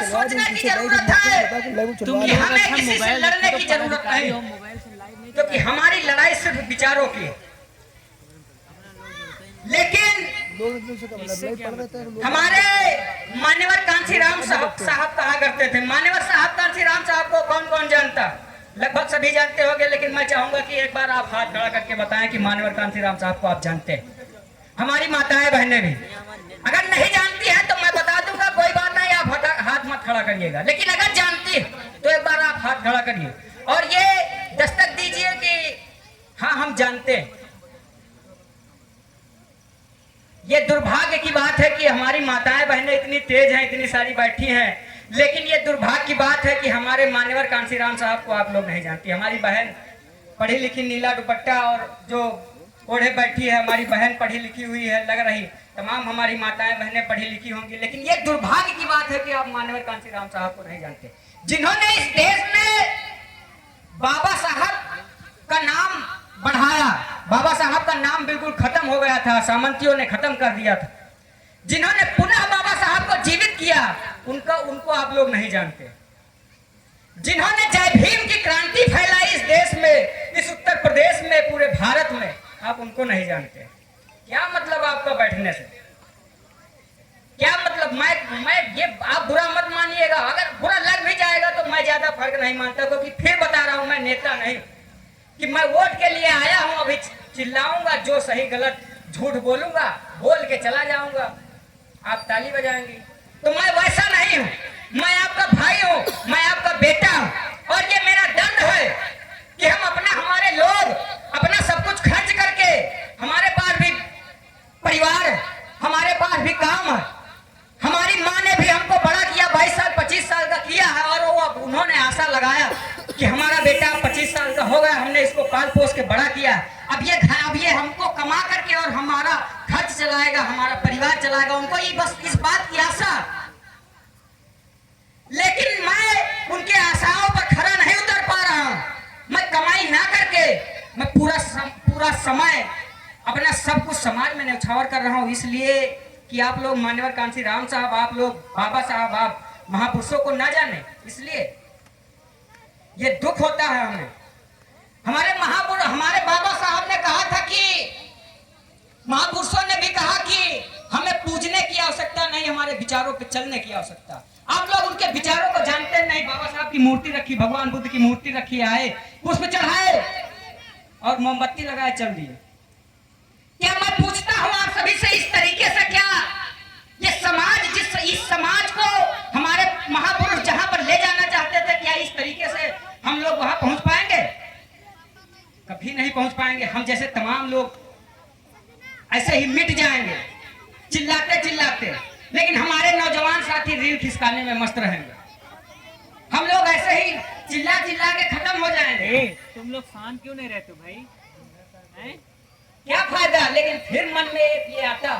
सोचने की जरूरत है कि हमें किसी से लड़ने की जरूरत नहीं, क्योंकि हमारी लड़ाई सिर्फ विचारों की है। लेकिन हमारे मान्यवर कांशीराम साहब कहा करते थे, मान्यवर साहब कांशीराम साहब को कौन कौन जानता? लगभग सभी जानते होंगे, लेकिन मैं चाहूंगा कि एक बार आप हाथ खड़ा करके बताएं कि मान्यवर कांशीराम साहब को आप जानते हैं। हमारी माताएं बहनें भी अगर नहीं जानती है तो मैं बता दूंगा, कोई बात नहीं, आप हाथ मत खड़ा करिएगा। लेकिन अगर जानती है तो एक बार आप हाथ खड़ा करिए और ये दस्तक दीजिए कि हाँ हम जानते हैं। ये दुर्भाग्य की बात है कि हमारी माताएं बहनें इतनी तेज हैं, इतनी सारी बैठी हैं, लेकिन ये दुर्भाग्य की बात है कि हमारे मान्यवर कांशीराम साहब को आप लोग नहीं जानती। हमारी बहन पढ़ी लिखी, नीला दुपट्टा और जो ओढ़े बैठी है, हमारी बहन पढ़ी लिखी हुई है, लग रही तमाम हमारी माताएं बहनें पढ़ी लिखी होंगी, लेकिन ये दुर्भाग्य की बात है कि आप मान्यवर कांशीराम साहब को नहीं जानते, जिन्होंने इस देश में बाबा साहब का नाम बढ़ाया। बाबा साहब का नाम बिल्कुल खत्म हो गया था, सामंतियों ने खत्म कर दिया था। जिन्होंने पुनः बाबा साहब को जीवित किया, उनको आप लोग नहीं जानते। जिन्होंने जय भीम की क्रांति फैलाई इस देश में, इस उत्तर प्रदेश में, पूरे भारत में, आप उनको नहीं जानते। क्या मतलब आपका बैठने से? क्या मतलब? मैं ये आप बुरा मत मानिएगा, अगर बुरा लग भी जाएगा तो मैं ज्यादा फर्क नहीं मानता, क्योंकि फिर बता रहा हूं मैं नेता नहीं कि मैं वोट के लिए आया हूं। अभी चिल्लाऊंगा, जो सही गलत झूठ बोलूंगा, बोल के चला जाऊंगा, आप ताली बजाएंगी। तो मैं वैसा नहीं हूं, मैं आपका भाई हूं, मैं आपका बेटा हूं, और ये मेरा दंड है कि हम हमारे लोग अपना सब कुछ खर्च करके, हमारे पास भी परिवार है, हमारे पास भी काम है। हमारी माँ ने भी हमको बड़ा किया, 22 साल 25 साल का किया है, और वो उन्होंने आशा लगाया कि हमारा बेटा 25 साल का हो गया, हमने इसको पाल पोस के बड़ा किया, अब ये हमको कमा करके और हमारा खर्च चलाएगा, हमारा परिवार चलाएगा। उनको ये बस इस बात की आशा, लेकिन मैं उनके आशाओं पर खरा नहीं उतर पा रहा हूं। मैं कमाई ना करके मैं पूरा समय अपना सब कुछ समाज में न्यौछावर कर रहा हूं, इसलिए कि आप लोग मान्यवर कांशीराम साहब, आप लोग बाबा साहब, आप महापुरुषों को ना जाने, इसलिए ये दुख होता है हमें। हमारे महापुरुष, हमारे बाबा साहब ने कहा था कि महापुरुषों ने भी कहा कि हमें पूजने की आवश्यकता नहीं, हमारे विचारों पे चलने की आवश्यकता। आप लोग उनके विचारों को जानते नहीं। बाबा साहब की मूर्ति रखी, भगवान बुद्ध की मूर्ति रखी, आए पुष्प चढ़ाए और मोमबत्ती लगाए, चल दिए। क्या मैं पूछता हूं आप सभी से, इस तरीके से क्या ये समाज, इस समाज को हमारे महापुरुष जहां पर ले जाना चाहते थे, क्या इस तरीके से हम लोग वहां पहुंच पाएंगे? कभी नहीं पहुंच पाएंगे। हम जैसे तमाम लोग ऐसे ही मिट जाएंगे चिल्लाते चिल्लाते, लेकिन हमारे नौजवान साथी रील खिसकाने में मस्त रहेंगे। हम लोग ऐसे ही चिल्ला चिल्ला के खत्म हो जाएंगे। तुम लोग शांत क्यों नहीं रहते भाई? हैं? क्या फायदा? लेकिन फिर मन में एक ये आता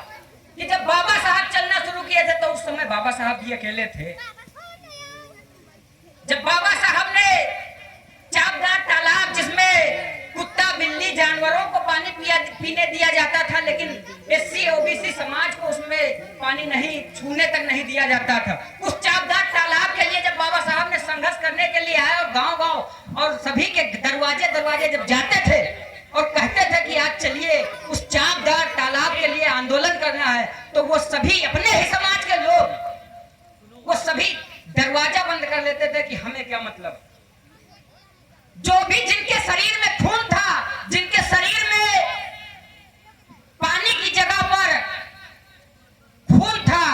कि जब बाबा साहब चलना शुरू किए थे तो उस समय बाबा साहब भी अकेले थे। जब बाबा साहब ने चापदार तालाब, जिसमें कुत्ता बिल्ली जानवरों को पानी पीने दिया जाता था, लेकिन एससी ओबीसी समाज को उसमें पानी नहीं छूने तक नहीं दिया जाता था, उस चापदार तालाब के लिए जब बाबा साहब ने संघर्ष करने के लिए आए और गांव-गांव और सभी के दरवाजे जब जाते थे और कहते थे कि आज चलिए उस चापदार तालाब के लिए आंदोलन करना है, तो वो सभी अपने ही समाज के लोग वो सभी दरवाजा बंद कर लेते थे कि हमें क्या मतलब। जो भी जिनके शरीर में खून था, जिनके शरीर में पानी की जगह पर खून था,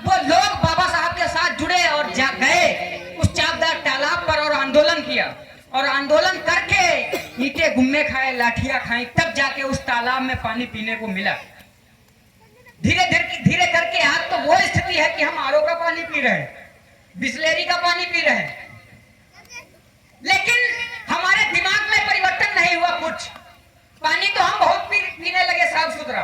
वो लोग बाबा साहब के साथ जुड़े और गए उस चापदार तालाब पर और आंदोलन किया, और आंदोलन करके ईंटें गुम्मे खाए, लाठियां खाई, तब जाके उस तालाब में पानी पीने को मिला। धीरे करके आज तो वो स्थिति है कि हम आरओ का पानी पी रहे हैं, बिस्लेरी का पानी पी रहे हैं, लेकिन हमारे दिमाग में परिवर्तन नहीं हुआ कुछ। पानी तो हम बहुत पीने लगे साफ सुथरा,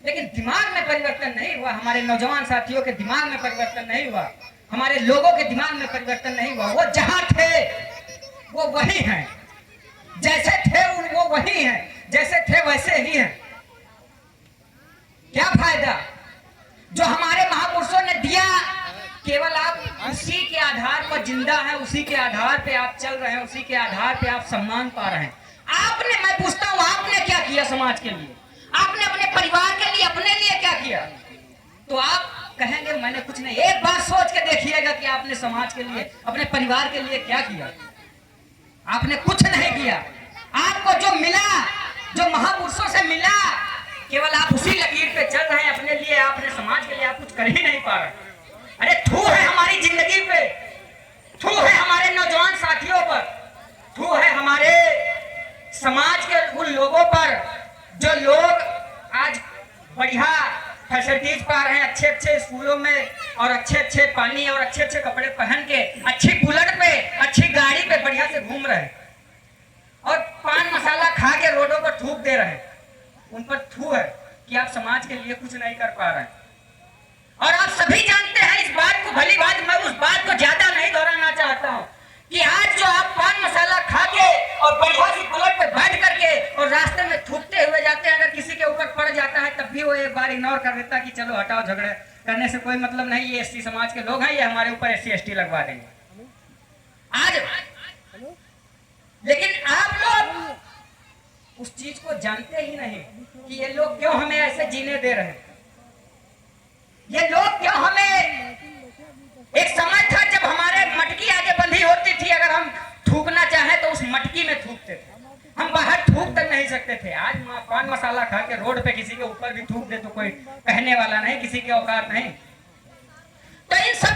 लेकिन दिमाग में परिवर्तन नहीं हुआ। हमारे नौजवान साथियों के दिमाग में परिवर्तन नहीं हुआ, हमारे लोगों के दिमाग में परिवर्तन नहीं हुआ। वो जहां थे वो वही हैं, जैसे थे वो वही हैं, जैसे थे वैसे ही हैं। क्या फायदा? जो हमारे महापुरुषों ने दिया, केवल आप उसी के आधार पर जिंदा हैं, उसी के आधार पे आप चल रहे हैं, उसी के आधार पे आप सम्मान पा रहे हैं। आपने, मैं पूछता हूँ, आपने क्या किया समाज के लिए? आपने अपने परिवार के लिए, अपने लिए क्या किया? तो आप कहेंगे मैंने कुछ नहीं। एक बार सोच के देखिएगा कि आपने समाज के लिए, अपने परिवार के लिए क्या किया। आपने कुछ नहीं किया। आपको जो मिला, जो महापुरुषों से मिला, केवल आप उसी लकीर पे चल रहे हैं अपने लिए। आपने समाज के लिए आप कुछ कर ही नहीं पा रहे। अरे थू है हमारी जिंदगी पे, थू है हमारे नौजवान साथियों पर, थू है हमारे समाज के उन लोगों पर जो लोग आज बढ़िया फैसिलिटीज पा रहे हैं, अच्छे अच्छे स्कूलों में, और अच्छे अच्छे पानी और अच्छे अच्छे कपड़े पहन के, अच्छी बुलेट पे, अच्छी गाड़ी पे बढ़िया से घूम रहे हैं, और पान मसाला खा के रोडों पर थूक दे रहे हैं। उन पर थू है कि आप समाज के लिए कुछ नहीं कर पा रहे हैं। और आप सभी जानते हैं इस बात को, भली बात, मैं उस बात को ज्यादा नहीं दोहराना चाहता हूं कि आज जो आप पान मसाला खा के और बढ़िया सी बुलेट पे बैठ करके और रास्ते में थूकते हुए जाते हैं, अगर किसी के ऊपर पड़ जाता है तब भी वो एक बार इग्नोर कर देता कि चलो हटाओ, झगड़े करने से कोई मतलब नहीं, ये एससी समाज के लोग हैं, ये हमारे ऊपर एससी एसटी लगवा देंगे आज। लेकिन आप लोग उस चीज को जानते ही नहीं कि ये लोग क्यों हमें ऐसे जीने दे रहे हैं। ये लोग क्यों हमें, एक समय था जब हमारे मटकी आगे बंधी होती थी, अगर हम थूकना चाहें तो उस मटकी में थूकते थे, हम बाहर थूक तक नहीं सकते थे। आज पान मसाला खा के रोड पे किसी के ऊपर भी थूक दे तो कोई कहने वाला नहीं, किसी के औकात नहीं। तो इन सब